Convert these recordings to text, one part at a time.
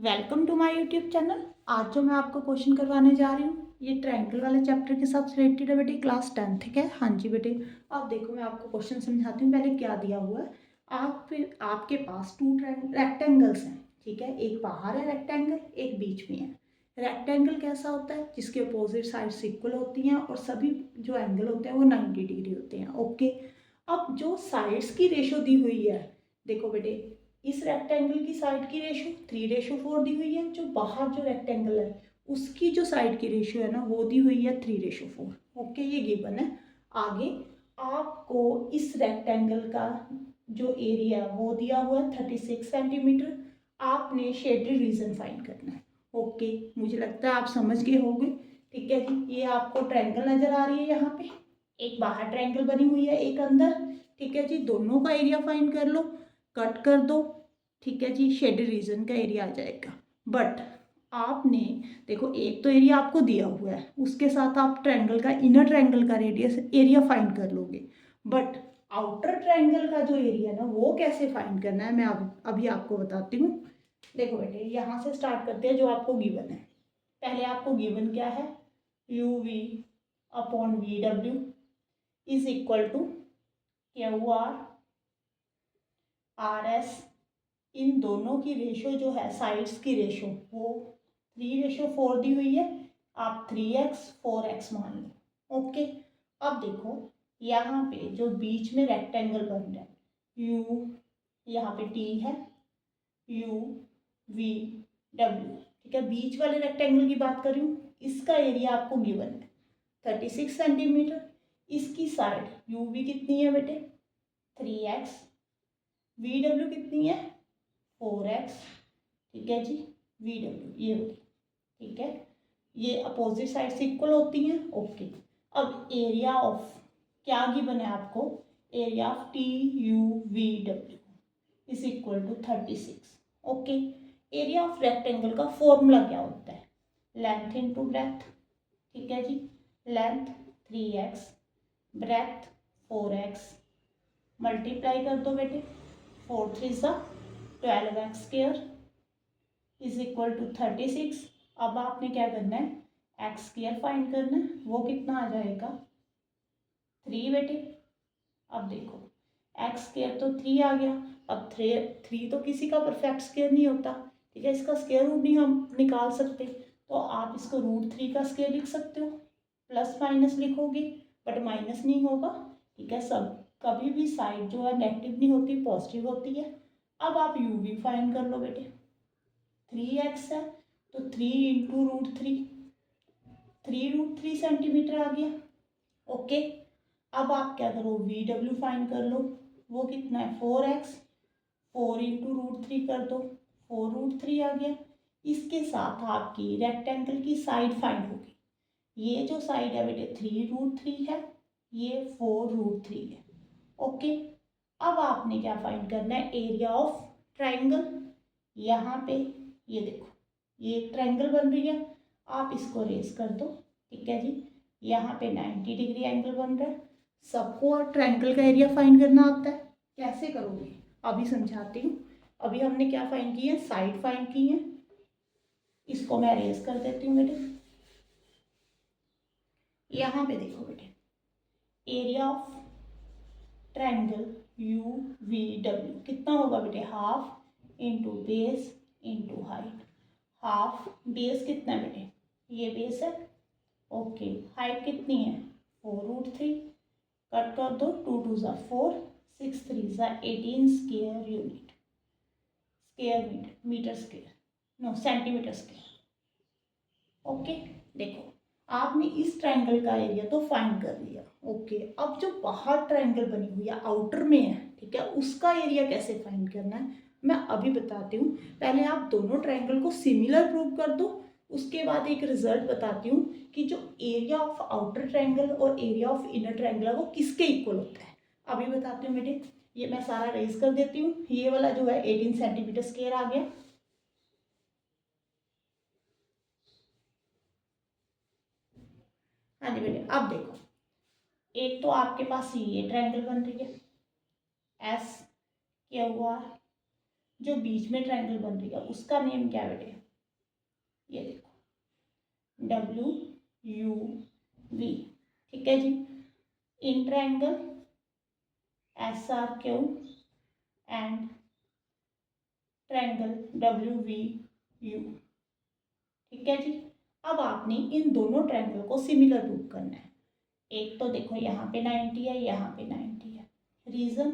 Welcome to my YouTube channel. आज जो मैं आपको क्वेश्चन करवाने जा रही हूँ ये ट्रायंगल वाले चैप्टर के साथ रिलेटेड है बेटे, क्लास 10 ठीक है। हाँ जी बेटे, अब देखो मैं आपको क्वेश्चन समझाती हूँ। पहले क्या दिया हुआ है, आपके पास टू रेक्टेंगल्स हैं ठीक है। एक बाहर है रेक्टेंगल, एक बीच में है। रेक्टेंगल कैसा होता है, जिसके अपोजिट साइड्स इक्वल होती हैं और सभी जो एंगल होते हैं वो 90 डिग्री होते हैं। ओके, अब जो साइड्स की रेशो दी हुई है, देखो बेटे इस रेक्टेंगल की साइड की रेशो 3:4 दी हुई है। जो बाहर जो रेक्टेंगल है उसकी जो साइड की रेशो है ना वो दी हुई है 3:4। ओके, ये गिवन है। आगे आपको इस रेक्टेंगल का जो एरिया वो दिया हुआ है 36 सेंटीमीटर। आपने शेडेड रीजन फाइंड करना है। ओके, मुझे लगता है आप समझ गए होंगे। ठीक है जी, ये आपको ट्रायंगल नजर आ रही है यहाँ पे, एक बाहर ट्रायंगल बनी हुई है एक अंदर। ठीक है जी, दोनों का एरिया फाइंड कर लो, कट कर दो। ठीक है जी, शेडेड रीजन का एरिया आ जाएगा। बट आपने देखो एक तो एरिया आपको दिया हुआ है, उसके साथ आप ट्रायंगल का इनर ट्रायंगल का रेडियस एरिया फाइंड कर लोगे। बट आउटर ट्रायंगल का जो एरिया ना वो कैसे फाइंड करना है मैं अभी आपको बताती हूँ। देखो बेटे यहाँ से स्टार्ट करते हैं जो आपको गिवन है। पहले आपको गिवन क्या है, U V upon V W is equal to Q R R S. इन दोनों की रेशो जो है, साइड्स की रेशो वो 3:4 दी हुई है। आप 3x 4x मान लो। ओके, अब देखो यहाँ पे जो बीच में रेक्टेंगल बन रहा है, यू यहाँ पे टी है, यू वी डब्ल्यू ठीक है। बीच वाले रेक्टेंगल की बात कर रही हूँ, इसका एरिया आपको गिवन है 36 सेंटीमीटर। इसकी साइड यू वी कितनी है बेटे 3x, वी डब्ल्यू कितनी है 4x। ठीक है जी, वी डब्ल्यू ये होगी। ठीक है, ये अपोजिट साइड से इक्वल होती हैं। ओके, अब एरिया ऑफ क्या गिवन है आपको, area of T U V W is equal to 36। Okay, area of rectangle का फॉर्मूला क्या होता है, लेंथ इंटू ब्रेथ। ठीक है जी, length 3x, breath 4x, multiply कर दो बेटे, 4 3 सा 12x square is equal to 36। अब आपने क्या करना है, एक्स स्क्वायर फाइंड करना है। वो कितना आ जाएगा 3 बेटे। अब देखो एक्स स्क्वायर तो 3 आ गया। अब 3 तो किसी का परफेक्ट स्क्वायर नहीं होता। ठीक है, इसका स्क्वायर रूट नहीं हम निकाल सकते, तो आप इसको √3 का स्क्वायर लिख सकते हो। प्लस माइनस लिखोगे बट माइनस नहीं होगा। ठीक है, सब कभी भी साइड जो है नेगेटिव नहीं होती, पॉजिटिव होती है। अब आप यू भी फाइंड कर लो बेटे, 3x है तो 3 इंटू √3, 3√3 सेंटीमीटर आ गया। ओके, अब आप क्या करो, वी डब्ल्यू फाइंड कर लो। वो कितना है 4x, 4 इंटू √3 कर दो, 4√3 आ गया। इसके साथ आपकी रेक्टेंगल की साइड फाइंड होगी। ये जो साइड है बेटे 3√3 है, ये 4√3 है। ओके, अब आपने क्या फाइंड करना है, एरिया ऑफ ट्राइंगल। यहाँ पे ये देखो ये एक ट्रायंगल बन रही है, आप इसको रेस कर दो। ठीक है जी, यहाँ पे 90 डिग्री एंगल बन रहा है। सबको ट्रायंगल का एरिया फाइंड करना आता है, कैसे करोगे अभी समझाती हूँ। अभी हमने क्या फाइंड की है, साइड फाइंड की है। इसको मैं रेस कर देती हूँ बेटे। यहाँ पे देखो बेटे, area of triangle you V W कितना होगा बेटे, half into base into height. Half base कितना है बेटे, ये बेस है। ओके, हाइट कितनी है 4√3, कट कर दो, 2 2 ज़ा 4, 6 3 ज़ा 18 square unit, square metre, metre square no centimetre square. Okay, देखो आपने इस ट्रायंगल का एरिया तो फाइंड कर लिया। ओके, अब जो बाहर ट्रायंगल बनी हुई है आउटर में है, ठीक है, उसका एरिया कैसे फाइंड करना है मैं अभी बताती हूँ। पहले आप दोनों ट्रायंगल को सिमिलर प्रूव कर दो, उसके बाद एक रिजल्ट बताती हूँ कि जो एरिया ऑफ आउटर ट्रायंगल और एरिया ऑफ इनर ट्रायंगल है वो किसके इक्वल होता है। अभी बताती हूँ बेटे, ये मैं सारा रेज कर देती हूँ। ये वाला जो है 18 सेंटीमीटर स्क्वायर आ गया। हाँ जी बेटे, अब देखो एक तो आपके पास ये ट्रायंगल बन रही है एस क्यू आर, जो बीच में ट्रायंगल बन रही है उसका नेम क्या है बेटे, ये देखो WUV, ठीक है जी। In triangle SRQ and triangle WVU, ठीक है जी। अब आपने इन दोनों ट्रायंगल को सिमिलर प्रूव करना है। एक तो देखो यहाँ पे 90 है, यहाँ पे 90 है। रीज़न,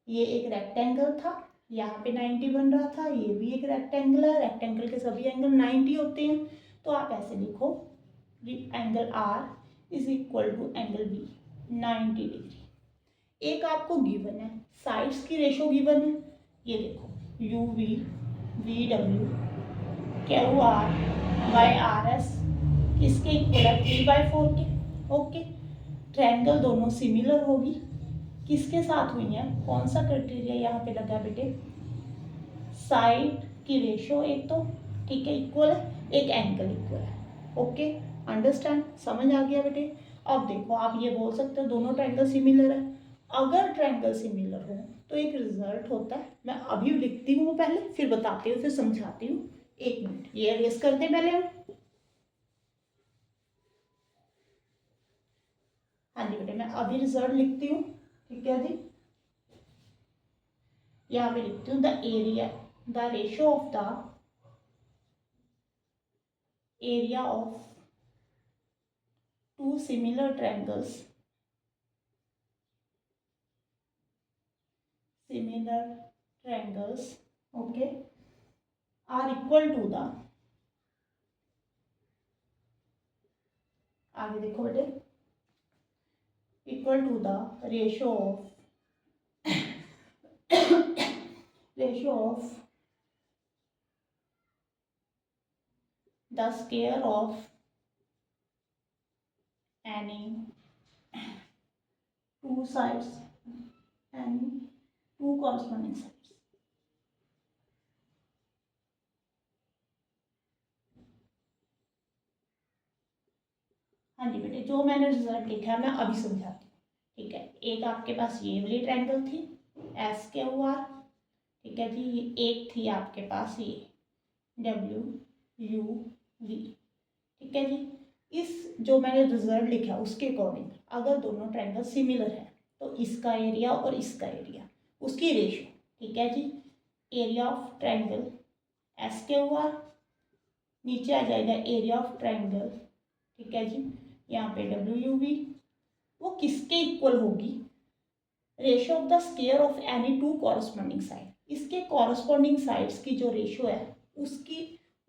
ये एक रेक्टेंगल था, यहाँ पे 90 बन रहा था, ये भी एक रेक्टेंगल है, रेक्टेंगल के सभी एंगल 90 होते हैं। तो आप ऐसे लिखो angle R is equal to angle B 90 degree. एक आपको गिवन है, साइड्स की रेशो गिवन है, ये देखो UV VW QR by RS किसके इक्वल है, 3/4 के। ओके, ट्रायंगल दोनों सिमिलर होगी, किसके साथ हुई है, कौन सा क्राइटेरिया यहाँ पे लगा बेटे, साइड की रेशो एक तो, ठीक है, इक्वल है, एक एंगल इक्वल है। ओके, अंडरस्टैंड, समझ आ गया बेटे। अब देखो आप ये बोल सकते हो दोनों ट्रायंगल सिमिलर है। अगर ट्रायंगल सिमिलर हो तो एक रिजल्ट होता है, मैं अभी लिखती हूँ पहले, फिर बताती हूँ, फिर समझाती हूँ। एक मिनट, ये अरेज कर दें पहले हम। हाँ जी बेटे, मैं अभी रिजल्ट लिखती हूँ, ठीक है जी। यहाँ पे लिखती हूँ the ratio of the area of two similar triangles okay are equal to the, आगे देखो बेटे, equal to the ratio of the square of any two sides and two corresponding sides। हाँ जी बेटे, जो मैंने रिजल्ट लिखा है मैं अभी समझाती हूँ, ठीक है। एक आपके पास ये वाली ट्रायंगल थी SQR, ठीक है जी। एक थी आपके पास ये WUV, ठीक है जी। इस जो मैंने रिजल्ट लिखा उसके अकॉर्डिंग अगर दोनों ट्रायंगल सिमिलर है तो इसका एरिया और इसका एरिया, उसकी रेशो, ठीक है जी। एरिया ऑफ ट्रायंगल SQR, नीचे आ जाएगा एरिया ऑफ ट्रायंगल, ठीक है जी, यहाँ पे WUV, वो किसके इक्वल होगी, ratio of the square of any two corresponding side, इसके कॉरस्पॉन्डिंग साइड्स की जो रेशो है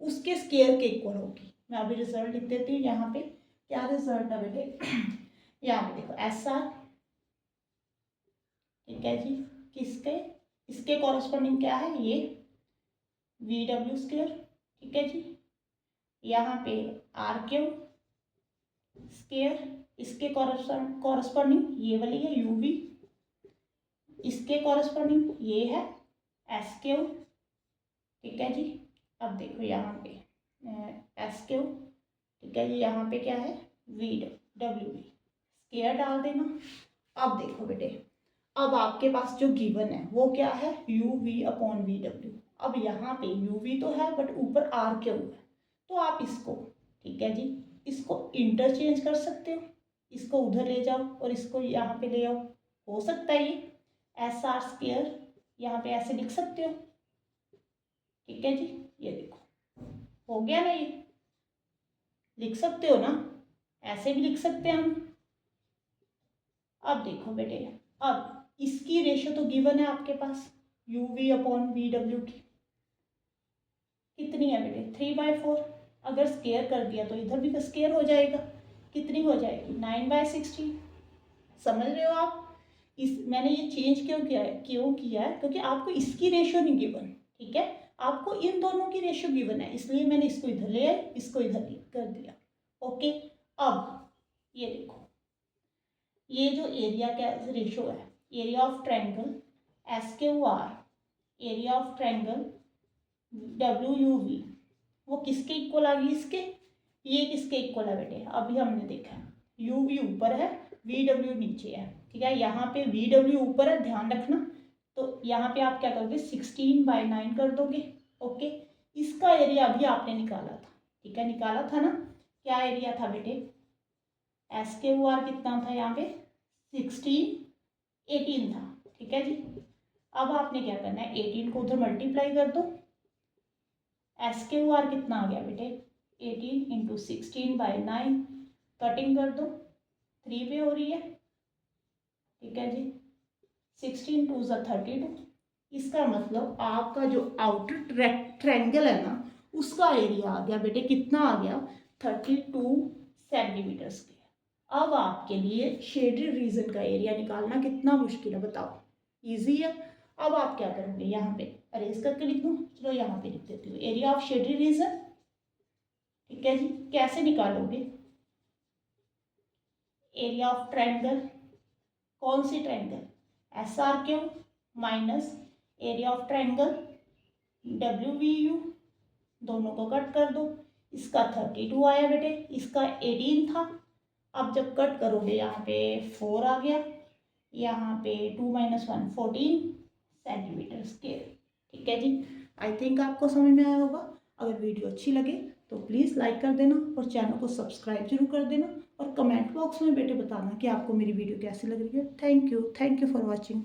उसके स्क्वायर के इक्वल होगी। मैं अभी रिजल्ट लिख देती हूँ। यहाँ पे क्या रिजल्ट है बेटे, यहाँ पे देखो SR, ठीक है जी, किसके, इसके कॉरस्पॉन्डिंग क्या है, ये VW स्क्वायर, ठीक है जी। यहाँ पे RQ स्क्वायर, इसके कॉरस्पॉन्डिंग ये वाली है UV, इसके कॉरस्पॉन्डिंग ये है SQ, ठीक है जी। अब देखो यहाँ पे SQ, ठीक है जी, यहाँ पे क्या है VW, स्क्वायर डाल देना। अब देखो बेटे, अब आपके पास जो गिवन है वो क्या है UV/VW। अब यहाँ पे UV तो है बट ऊपर RQ है, तो आप इसको, ठीक है जी, इसको इंटरचेंज कर सकते हो, इसको उधर ले जाओ और इसको यहाँ पे ले आओ, हो सकता है ये SR स्क्वायर यहाँ पे ऐसे लिख सकते हो, ठीक है जी। ये देखो हो गया ना, ये लिख सकते हो ना, ऐसे भी लिख सकते हैं हम। अब देखो बेटे, अब इसकी रेशो तो गिवन है आपके पास UV/VW की, कितनी है बेटे 3/4। अगर स्क्वायर कर दिया तो इधर भी स्क्वायर हो जाएगा, कितनी हो जाएगी 9/16। समझ रहे हो आप, इस मैंने ये चेंज क्यों किया है, क्योंकि आपको इसकी रेशो नहीं गिवन, ठीक है, आपको इन दोनों की रेशो गिवन है, इसलिए मैंने इसको इधर ले आई, इसको इधर कर दिया। ओके, अब ये देखो, ये जो एरिया का रेशो है, area of triangle SQR, area of triangle WUV, वो किसके इक्वल आ गई, इसके, ये किसके इक्वल है बेटे, अभी हमने देखा UV ऊपर है VW नीचे है, ठीक है। यहाँ पे VW ऊपर है, ध्यान रखना, तो यहाँ पे आप क्या करोगे 16/9 कर दोगे। ओके, इसका एरिया अभी आपने निकाला था, ठीक है, निकाला था ना। क्या एरिया था बेटे, SKUR कितना था यहाँ पे 18 था, ठीक है जी। अब आपने क्या करना है 18 को उधर मल्टीप्लाई कर दो। SKUR कितना आ गया बेटे 18 इंटू 16/9, कटिंग कर दो 3 पे हो रही है, ठीक है जी। 16 2 ज़ा 32। इसका मतलब आपका जो आउटर ट्रैंगल है ना उसका एरिया आ गया बेटे कितना आ गया 32 सेंटीमीटर स्क्वायर। अब आपके लिए शेडेड रीजन का एरिया निकालना कितना मुश्किल है बताओ, इजी है। अब आप क्या करोगे यहाँ पे अरेज करके लिख दूँ, चलो यहाँ पे लिख देती हूँ एरिया ऑफ शेडेड रीजन, ठीक है जी। कैसे निकालोगे, एरिया ऑफ ट्रायंगल, कौन सी triangle, SRQ minus area of triangle WVU, दोनों को कट कर दो। इसका 32 आया बेटे, इसका 18 था। अब जब कट करोगे यहाँ पे 4 आ गया, यहाँ पे 2 - 1 14 सेंटीमीटर स्क्वायर, ठीक है जी। आई थिंक आपको समझ में आया होगा। अगर वीडियो अच्छी लगे तो प्लीज़ लाइक कर देना और चैनल को सब्सक्राइब जरूर कर देना और कमेंट बॉक्स में बेटे बताना कि आपको मेरी वीडियो कैसी लग रही है। Thank you for watching.